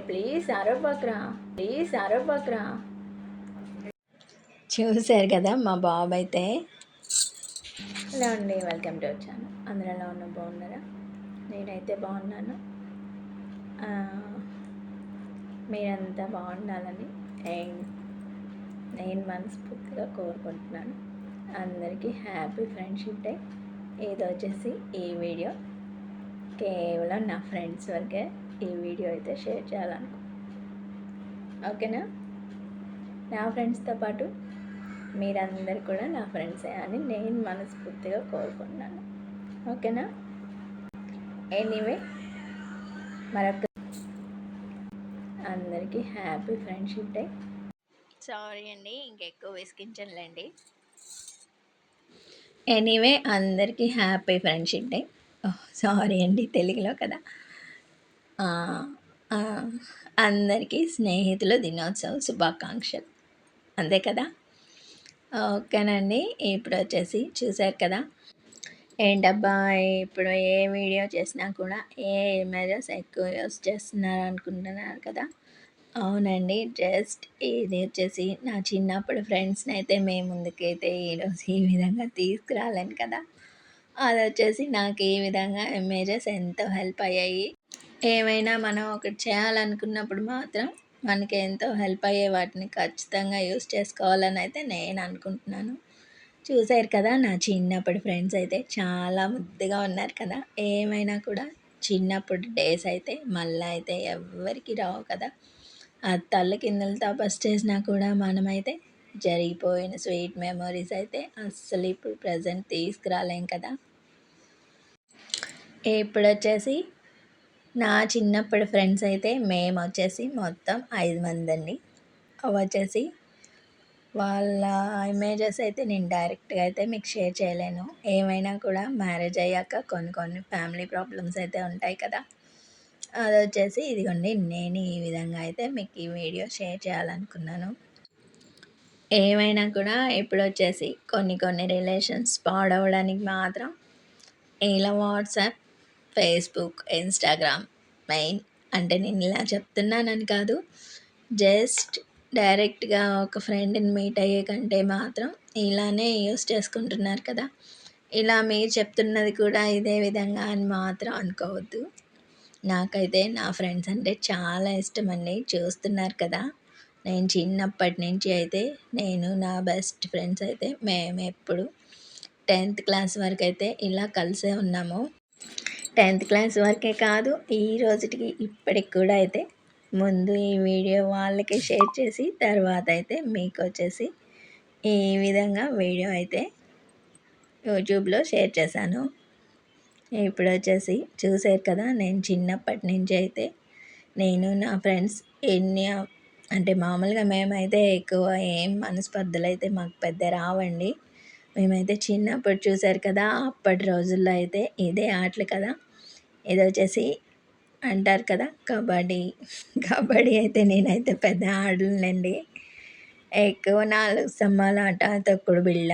Please అరవకురా, please అరవకురా. చూశారు కదా మా బాబు అయితే. హలో అండి, వెల్కమ్ టు వచ్చాను. అందరూ ఎలా ఉన్నా బాగున్నారా? నేనైతే బాగున్నాను. మీరంతా బాగుండాలని నేను మనస్ఫూర్తిగా కోరుకుంటున్నాను. అందరికీ హ్యాపీ ఫ్రెండ్షిప్ డే. ఇది వచ్చేసి ఈ వీడియో కేవలం నా ఫ్రెండ్స్ వరకే ఈ వీడియో అయితే షేర్ చేయాలనుకో, ఓకేనా? నా ఫ్రెండ్స్తో పాటు మీరందరు కూడా నా ఫ్రెండ్సే అని నేను మనస్ఫూర్తిగా కోరుకుంటున్నాను, ఓకేనా? ఎనీవే, మరొక అందరికీ హ్యాపీ ఫ్రెండ్షిప్ డే. సారీ అండి, ఇంకెక్కువ విసిగించండి. ఎనీవే, అందరికీ హ్యాపీ ఫ్రెండ్షిప్ డే. సారీ అండి, తెలుగులో కదా. అందరికీ స్నేహితుల దినోత్సవ శుభాకాంక్షలు, అంతే కదా? ఓకేనండి. ఇప్పుడు వచ్చేసి చూశారు కదా, ఏంటబ్బా ఇప్పుడు ఏ వీడియో చేసినా కూడా ఏ ఇమేజెస్ ఎక్కువ యూస్ చేస్తున్నారు అనుకుంటున్నారు కదా. అవునండి, జస్ట్ ఇది వచ్చేసి నా చిన్నప్పుడు ఫ్రెండ్స్ని అయితే మేము ముందుకైతే ఈరోజు ఈ విధంగా తీసుకురాలేను కదా. అది వచ్చేసి నాకు ఈ విధంగా ఇమేజెస్ ఎంతో హెల్ప్ అయ్యాయి. ఏమైనా మనం ఒకటి చేయాలనుకున్నప్పుడు మాత్రం మనకి ఎంతో హెల్ప్ అయ్యే వాటిని ఖచ్చితంగా యూస్ చేసుకోవాలని అయితే నేను అనుకుంటున్నాను. చూశారు కదా, నా చిన్నప్పుడు ఫ్రెండ్స్ అయితే చాలా ముద్దుగా ఉన్నారు కదా. ఏమైనా కూడా చిన్నప్పుడు డేస్ అయితే మళ్ళీ అయితే ఎవ్వరికి రావు కదా. ఆ తల్ల కిందలతో బస్ చేసినా కూడా మనమైతే జరిగిపోయిన స్వీట్ మెమొరీస్ అయితే అస్సలు ఇప్పుడు ప్రజెంట్ తీసుకురాలేం కదా. ఇప్పుడు వచ్చేసి నా చిన్నప్పుడు ఫ్రెండ్స్ అయితే మేము వచ్చేసి మొత్తం 5 మంది అండి. అవి వచ్చేసి వాళ్ళ ఇమేజెస్ అయితే నేను డైరెక్ట్గా అయితే మీకు షేర్ చేయలేను. ఏమైనా కూడా మ్యారేజ్ అయ్యాక కొన్ని ఫ్యామిలీ ప్రాబ్లమ్స్ అయితే ఉంటాయి కదా. అది వచ్చేసి ఇదిగోండి, నేను ఈ విధంగా అయితే మీకు ఈ వీడియో షేర్ చేయాలనుకున్నాను. ఏమైనా కూడా ఇప్పుడు వచ్చేసి కొన్ని రిలేషన్స్ పాడవడానికి మాత్రం ఇలా వాట్సాప్, ఫేస్బుక్, ఇన్స్టాగ్రామ్ మెయిన్. అంటే నేను ఇలా చెప్తున్నానని కాదు, జస్ట్ డైరెక్ట్గా ఒక ఫ్రెండ్ని మీట్ అయ్యే కంటే మాత్రం ఇలానే యూస్ చేసుకుంటున్నారు కదా. ఇలా మీరు చెప్తున్నది కూడా ఇదే విధంగా అని మాత్రం అనుకోవద్దు. నాకైతే నా ఫ్రెండ్స్ అంటే చాలా ఇష్టం అండి. చూస్తున్నారు కదా, నేను చిన్నప్పటి నుంచి అయితే నేను నా బెస్ట్ ఫ్రెండ్స్ అయితే మేము ఎప్పుడు 10th క్లాస్ వరకు అయితే ఇలా కలిసే ఉన్నాము. 10th క్లాస్ వరకే కాదు, ఈ రోజుకి ఇప్పటికి కూడా అయితే ముందు ఈ వీడియో వాళ్ళకి షేర్ చేసి తర్వాత అయితే మీకు వచ్చేసి ఈ విధంగా వీడియో అయితే యూట్యూబ్లో షేర్ చేశాను. ఇప్పుడు వచ్చేసి చూసారు కదా, నేను చిన్నప్పటి నుంచి అయితే నేను నా ఫ్రెండ్స్ అంటే మామూలుగా మేమైతే ఎక్కువ ఏం మనస్పర్ధలు అయితే మాకు పెద్ద రావండి. మేమైతే చిన్నప్పుడు చూసారు కదా, అప్పటి రోజుల్లో అయితే ఇదే ఆటలు కదా. ఇది వచ్చేసి అంటారు కదా కబడ్డీ అయితే నేనైతే పెద్ద ఆడలేనండి. ఎక్కువ 4 స్తంభాల ఆట, తొక్కుడు బిళ్ళ,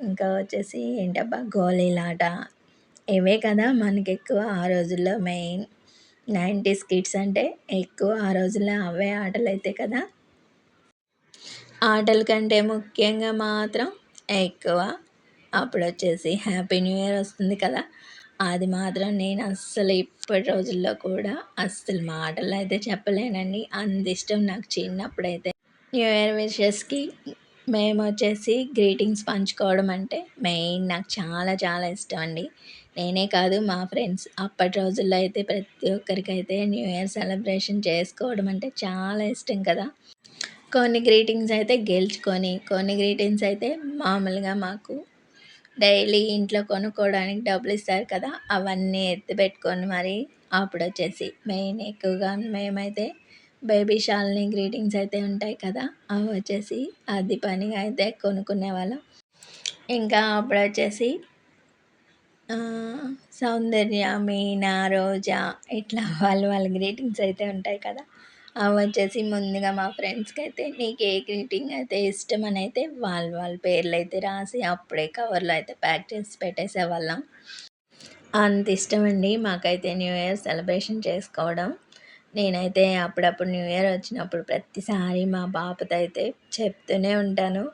ఇంకా వచ్చేసి ఏంటబ్బా గోళీలాట, ఇవే కదా మనకి ఎక్కువ ఆ రోజుల్లో మెయిన్. 90s కిడ్స్ అంటే ఎక్కువ ఆ రోజుల్లో అవే ఆటలు అయితే కదా. ఆటల కంటే ముఖ్యంగా మాత్రం ఎక్కువ అప్పుడు వచ్చేసి హ్యాపీ న్యూ ఇయర్ వస్తుంది కదా. అది మాత్రం నేను అస్సలు ఇప్పటి రోజుల్లో కూడా అస్సలు మాటలు అయితే చెప్పలేనండి, అంత ఇష్టం నాకు చిన్నప్పుడైతే. న్యూ ఇయర్ విషెస్కి మేము వచ్చేసి గ్రీటింగ్స్ పంచుకోవడం అంటే మెయిన్ నాకు చాలా చాలా ఇష్టం అండి. నేనే కాదు, మా ఫ్రెండ్స్ అప్పటి రోజుల్లో అయితే ప్రతి ఒక్కరికైతే న్యూ ఇయర్ సెలబ్రేషన్ చేసుకోవడం అంటే చాలా ఇష్టం కదా. కొన్ని గ్రీటింగ్స్ అయితే గెలుచుకొని, కొన్ని గ్రీటింగ్స్ అయితే మామూలుగా మాకు డైలీ ఇంట్లో కొనుక్కోవడానికి డబ్బులు ఇస్తారు కదా, అవన్నీ ఎత్తిపెట్టుకొని మరి అప్పుడు వచ్చేసి మెయిన్ ఎక్కువగా మేమైతే బేబీ షాల్ని గ్రీటింగ్స్ అయితే ఉంటాయి కదా, అవి వచ్చేసి అది పనిగా అయితే కొనుక్కునే వాళ్ళం. ఇంకా అప్పుడు వచ్చేసి సౌందర్య, మీనా, రోజా ఇట్లా వాళ్ళ గ్రీటింగ్స్ అయితే ఉంటాయి కదా, అవి వచ్చేసి ముందుగా మా ఫ్రెండ్స్కి అయితే నీకు ఏ గ్రీటింగ్ అయితే ఇష్టం అని అయితే వాళ్ళ పేర్లు అయితే రాసి అప్పుడే కవర్లో అయితే ప్యాక్ చేసి పెట్టేసేవాళ్ళం. అంత ఇష్టం అండి మాకైతే న్యూ ఇయర్ సెలబ్రేషన్ చేసుకోవడం. నేనైతే అప్పుడప్పుడు న్యూ ఇయర్ వచ్చినప్పుడు ప్రతిసారి మా పాపతో అయితే చెప్తూనే ఉంటాను.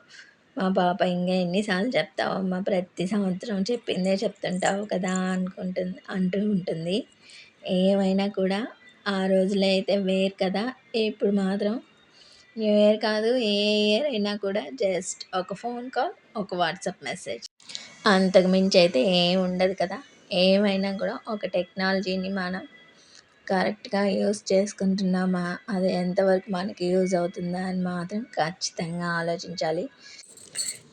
మా పాప "ఇంగా ఎన్ని సార్లు చెప్తావమ్మా? ప్రతి సంవత్సరం చెప్పిందే చెప్తుంటావు కదా!" అంటూ ఉంటుంది. ఏమైనా కూడా ఆ రోజులే అయితే వేరు కదా! ఇప్పుడు మాత్రం న్యూ ఇయర్ కాదు, ఏ ఇయర్ అయినా కూడా జస్ట్ ఒక ఫోన్ కాల్, ఒక వాట్సాప్ మెసేజ్. అంతకు మించి అయితే ఏం ఉండదు కదా! ఏమైనా కూడా ఒక టెక్నాలజీని మనం కరెక్ట్‌గా యూజ్ చేసుకుంటున్నామా? అది ఎంతవరకు మనకి యూజ్ అవుతుందా అని మాత్రం ఖచ్చితంగా ఆలోచించాలి.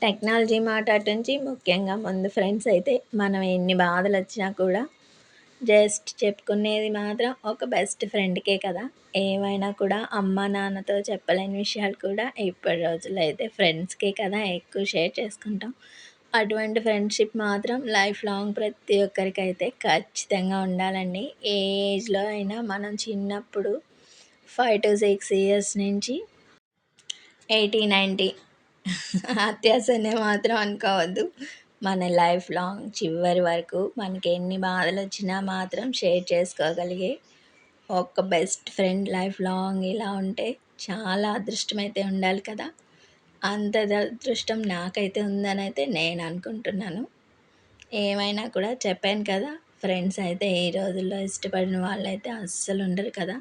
టెక్నాలజీ మాట అటుంచి ముఖ్యంగా ముందు ఫ్రెండ్స్ అయితే మనం ఎన్ని బాధలొచ్చినా కూడా జస్ట్ చెప్పుకునేది మాత్రం ఒక బెస్ట్ ఫ్రెండ్‌కే కదా! ఏమైనా కూడా అమ్మ, నాన్నతో చెప్పలేని విషయాలు కూడా ఇప్పటి రోజుల్లో అయితే ఫ్రెండ్స్‌కే కదా ఎక్కువ షేర్ చేసుకుంటాం. అటువంటి ఫ్రెండ్‌షిప్ మాత్రం లైఫ్ లాంగ్ ప్రతి ఒక్కరికైతే ఖచ్చితంగా ఉండాలండి. ఏ ఏజ్‌లో అయినా మనం చిన్నప్పుడు 5-6 ఇయర్స్ నుంచి 80, 90 అత్యాశనే మాత్రం అనుకోవద్దు. మన లైఫ్ లాంగ్ చివరి వరకు మనకి ఎన్ని బాధలొచ్చినా మాత్రం షేర్ చేసుకోగలిగే ఒక బెస్ట్ ఫ్రెండ్ లైఫ్ లాంగ్ ఇలా ఉంటే చాలా అదృష్టమైతే ఉండాలి కదా! అంత అదృష్టం నాకైతే ఉందనైతే నేను అనుకుంటున్నాను. ఏమైనా కూడా చెప్పాను కదా! ఫ్రెండ్స్ అయితే ఈ రోజుల్లో ఇష్టపడిన వాళ్ళైతే అస్సలు ఉండరు కదా!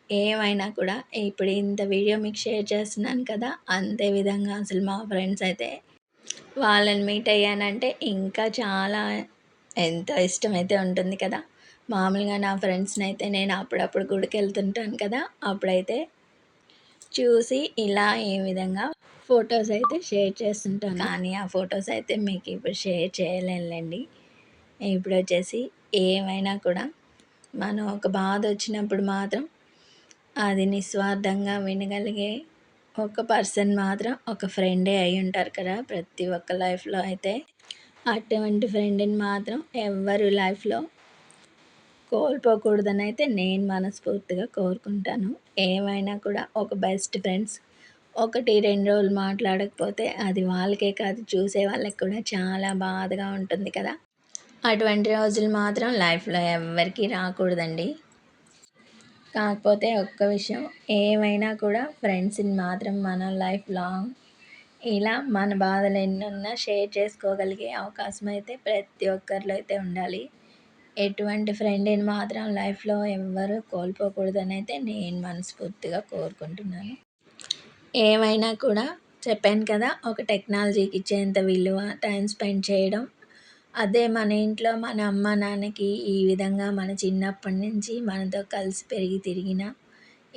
ఏమైనా కూడా ఇప్పుడు ఇంత వీడియో మీకు షేర్ చేస్తున్నాను కదా! అంతే విధంగా అసలు మా ఫ్రెండ్స్ అయితే వాళ్ళని మీట్ అయ్యానంటే ఇంకా చాలా ఎంతో ఇష్టమైతే ఉంటుంది కదా! మామూలుగా నా ఫ్రెండ్స్‌నైతే నేను అప్పుడప్పుడు గుడికెళ్తుంటాను కదా! అప్పుడైతే చూసి ఇలా ఈ విధంగా ఫోటోస్ అయితే షేర్ చేస్తుంటాను. కానీ ఆ ఫోటోస్ అయితే మీకు ఇప్పుడు షేర్ చేయలేనులెండి. ఇప్పుడొచ్చేసి ఏమైనా కూడా మనం ఒక బాధొచ్చినప్పుడు మాత్రం అది నిస్వార్థంగా వినగలిగే ఒక పర్సన్ మాత్రం ఒక ఫ్రెండే అయ్యుంటారు కదా! ప్రతి ఒక్క లైఫ్‌లో అయితే. అటువంటి ఫ్రెండ్‌ని మాత్రం ఎవ్వరు లైఫ్‌లో కోల్పోకూడదనైతే నేను మనస్ఫూర్తిగా కోరుకుంటాను. ఏమైనా కూడా ఒక బెస్ట్ ఫ్రెండ్స్ 1, 2 రోజులు మాట్లాడకపోతే అది వాళ్ళకే కాదు చూసే వాళ్ళకి కూడా చాలా బాధగా ఉంటుంది కదా! అటువంటి రోజులు మాత్రం లైఫ్‌లో ఎవ్వరికీ రాకూడదండి. కాకపోతే ఒక్క విషయం ఏమైనా కూడా ఫ్రెండ్స్‌ని మాత్రం మనం లైఫ్ లాంగ్ ఇలా మన బాధలు ఎన్నున్నా షేర్ చేసుకోగలిగే అవకాశం అయితే ప్రతి ఒక్కరిలో అయితే ఉండాలి. ఎటువంటి ఫ్రెండ్‌ని మాత్రం లైఫ్‌లో ఎవ్వరూ కోల్పోకూడదనైతే నేను మనస్ఫూర్తిగా కోరుకుంటున్నాను. ఏమైనా కూడా చెప్పాను కదా! ఒక టెక్నాలజీకి ఇచ్చేంత విలువ టైం స్పెండ్ చేయడం. అదే మన ఇంట్లో మన అమ్మ, నాన్నకి ఈ విధంగా మన చిన్నప్పటి నుంచి మనతో కలిసి పెరిగి తిరిగిన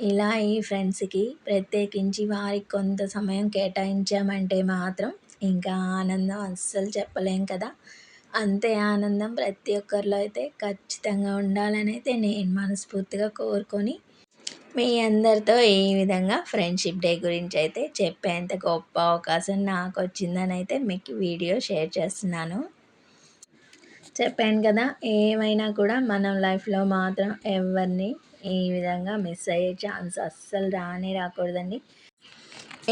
ఇలా ఈ ఫ్రెండ్స్‌కి ప్రత్యేకించి వారికి కొంత సమయం కేటాయించామంటే మాత్రం ఇంకా ఆనందం అస్సలు చెప్పలేం కదా! అంతే ఆనందం ప్రతి ఒక్కరిలో అయితే ఖచ్చితంగా ఉండాలనైతే నేను మనస్ఫూర్తిగా కోరుకొని మీ అందరితో ఈ విధంగా ఫ్రెండ్షిప్ డే గురించి అయితే చెప్పేంత గొప్ప అవకాశం నాకొచ్చిందనైతే మీకు వీడియో షేర్ చేస్తున్నాను. చెప్పాను కదా! ఏమైనా కూడా మనం లైఫ్‌లో మాత్రం ఎవరిని ఈ విధంగా మిస్ అయ్యే ఛాన్స్ అస్సలు రానే రాకూడదండి.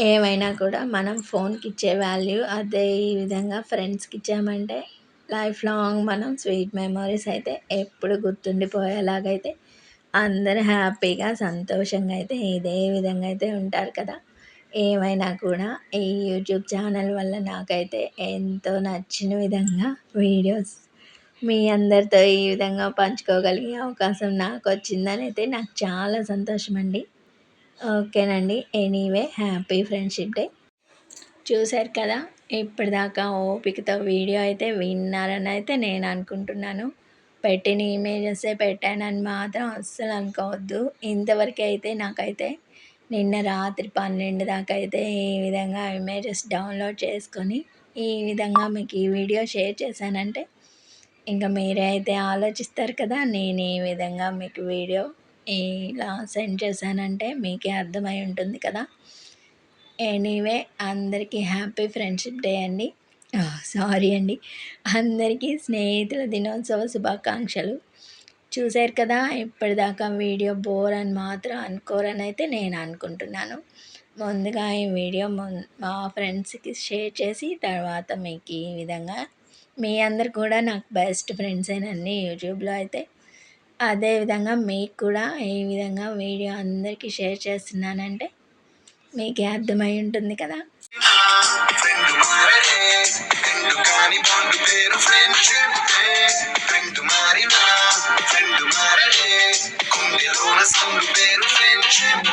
ఏమైనా కూడా మనం ఫోన్‌కిచ్చే వాల్యూ అదే ఈ విధంగా ఫ్రెండ్స్‌కిచ్చామంటే లైఫ్ లాంగ్ మనం స్వీట్ మెమోరీస్ అయితే ఎప్పుడు గుర్తుండిపోయేలాగైతే అందరూ హ్యాపీగా, సంతోషంగా అయితే ఇదే విధంగా అయితే ఉంటారు కదా! ఏమైనా కూడా ఈ యూట్యూబ్ ఛానల్ వల్ల నాకైతే ఎంతో నచ్చిన విధంగా వీడియోస్ మీ అందరితో ఈ విధంగా పంచుకోగలిగే అవకాశం నాకొచ్చిందనైతే నాకు చాలా సంతోషమండి. ఓకేనండి. Anyway happy friendship day. చూసారు కదా! ఇప్పటిదాకా ఓపికతో వీడియో అయితే విన్నారని అయితే నేను అనుకుంటున్నాను. పెట్టిన ఇమేజెసే పెట్టానని మాత్రం అస్సలు అనుకోవద్దు. ఇంతవరకు అయితే నాకైతే నిన్న రాత్రి 12 దాకా అయితే ఈ విధంగా ఇమేజెస్ డౌన్లోడ్ చేసుకొని, ఈ విధంగా మీకు ఈ వీడియో షేర్ చేశానంటే, ఇంక మీరే అయితే ఆలోచిస్తారు కదా! నేను ఏ విధంగా మీకు వీడియో ఇలా సెండ్ చేశానంటే మీకే అర్థమై ఉంటుంది కదా! ఎనీవే అందరికీ హ్యాపీ ఫ్రెండ్షిప్ డే అండి. సారీ అండి. అందరికీ స్నేహితుల దినోత్సవ శుభాకాంక్షలు. చూసారు కదా! ఇప్పటిదాకా వీడియో బోర్ అని మాత్రం అనుకోరనైతే నేను అనుకుంటున్నాను. ముందుగా ఈ వీడియో మా ఫ్రెండ్స్‌కి షేర్ చేసి తర్వాత మీకు ఈ విధంగా మీ అందరు కూడా నాకు బెస్ట్ ఫ్రెండ్సేనండి యూట్యూబ్‌లో అయితే. అదేవిధంగా మీకు కూడా ఈ విధంగా వీడియో అందరికీ షేర్ చేస్తున్నానంటే మీకే అర్థమై ఉంటుంది కదా.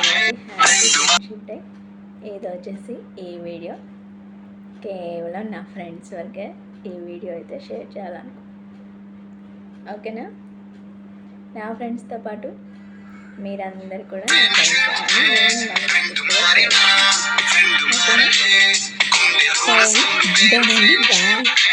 ఫ్రెండ్షిప్ డే ఇది వచ్చేసి ఈ వీడియో కేవలం నా ఫ్రెండ్స్ వరకే ఈ వీడియో అయితే షేర్ చేయాలనుకో. ఓకేనా, నా ఫ్రెండ్స్తో పాటు మీరందరూ కూడా నా ఫ్రెండ్స్ అని నేను మనస్ఫూర్తిగా ఉంటానండి. బాయ్.